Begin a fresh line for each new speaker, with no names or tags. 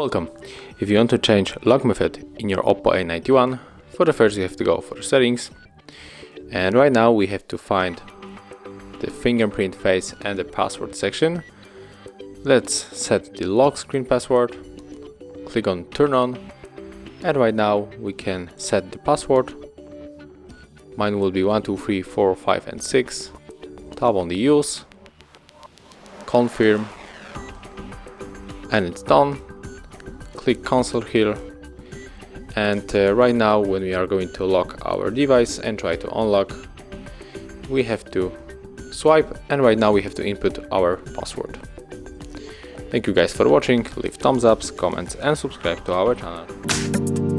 Welcome. If you want to change lock method in your OPPO A91, for the first you have to go for settings, and right now we have to find the fingerprint face and the password section. Let's set the lock screen password, click on turn on, and right now we can set the password. Mine will be 1 2 3 4 5 and 6. Tap on the use, confirm, and it's done. Click cancel here, and right now when we are going to lock our device and try to unlock, we have to swipe, and right now we have to input our password. Thank you guys for watching. Leave thumbs ups, comments and subscribe to our channel.